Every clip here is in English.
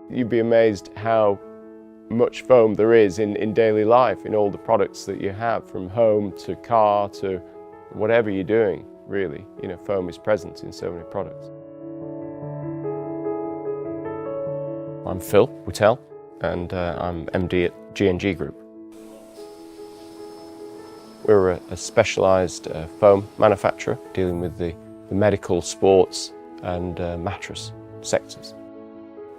You'd be amazed how much foam there is in daily life, in all the products that you have, from home to car to whatever you're doing, really. You know, foam is present in so many products. I'm Phil Whittell, and I'm MD at GNG Group. We're a specialised foam manufacturer dealing with the medical, sports and mattress sectors.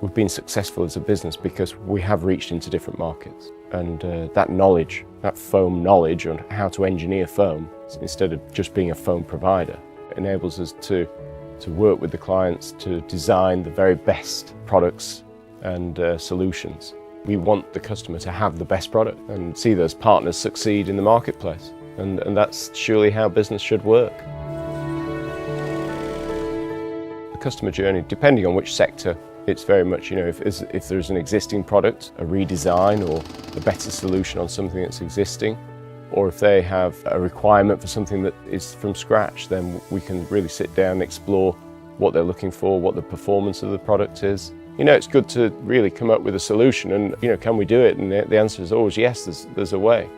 We've been successful as a business because we have reached into different markets, and that knowledge, that foam knowledge on how to engineer foam, instead of just being a foam provider, enables us to work with the clients to design the very best products and solutions. We want the customer to have the best product and see those partners succeed in the marketplace. And that's surely how business should work. The customer journey, depending on which sector, it's very much, you know, if there's an existing product, a redesign or a better solution on something that's existing, or if they have a requirement for something that is from scratch, then we can really sit down and explore what they're looking for, what the performance of the product is. You know, it's good to really come up with a solution and, you know, can we do it? And the answer is always yes, there's a way.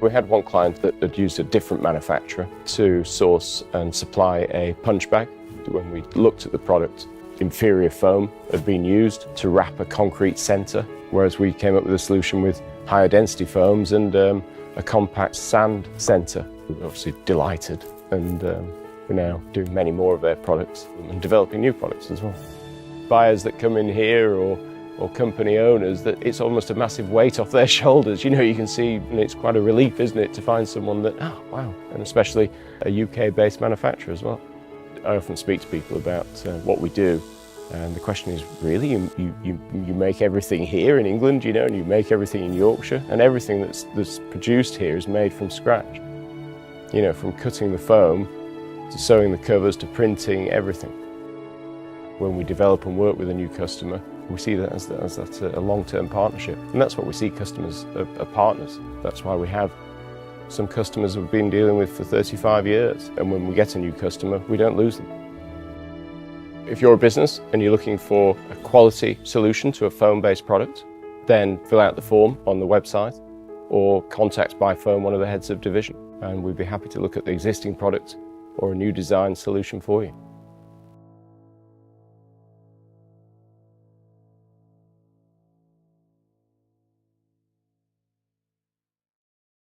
We had one client that had used a different manufacturer to source and supply a punch bag. When we looked at the product, inferior foam had been used to wrap a concrete centre, whereas we came up with a solution with higher density foams and a compact sand centre. We were obviously delighted, and we're now doing many more of their products and developing new products as well. Buyers that come in here or company owners, that it's almost a massive weight off their shoulders. You know, you can see, and it's quite a relief, isn't it, to find someone that, oh wow, and especially a UK-based manufacturer as well. I often speak to people about what we do, and the question is, really, you make everything here in England, you know, and you make everything in Yorkshire, and everything that's produced here is made from scratch. You know, from cutting the foam to sewing the covers to printing, everything. When we develop and work with a new customer, we see that as a long-term partnership, and that's what we see customers are partners. That's why we have some customers we've been dealing with for 35 years, and when we get a new customer, we don't lose them. If you're a business and you're looking for a quality solution to a foam-based product, then fill out the form on the website or contact by phone one of the heads of division, and we'd be happy to look at the existing product or a new design solution for you.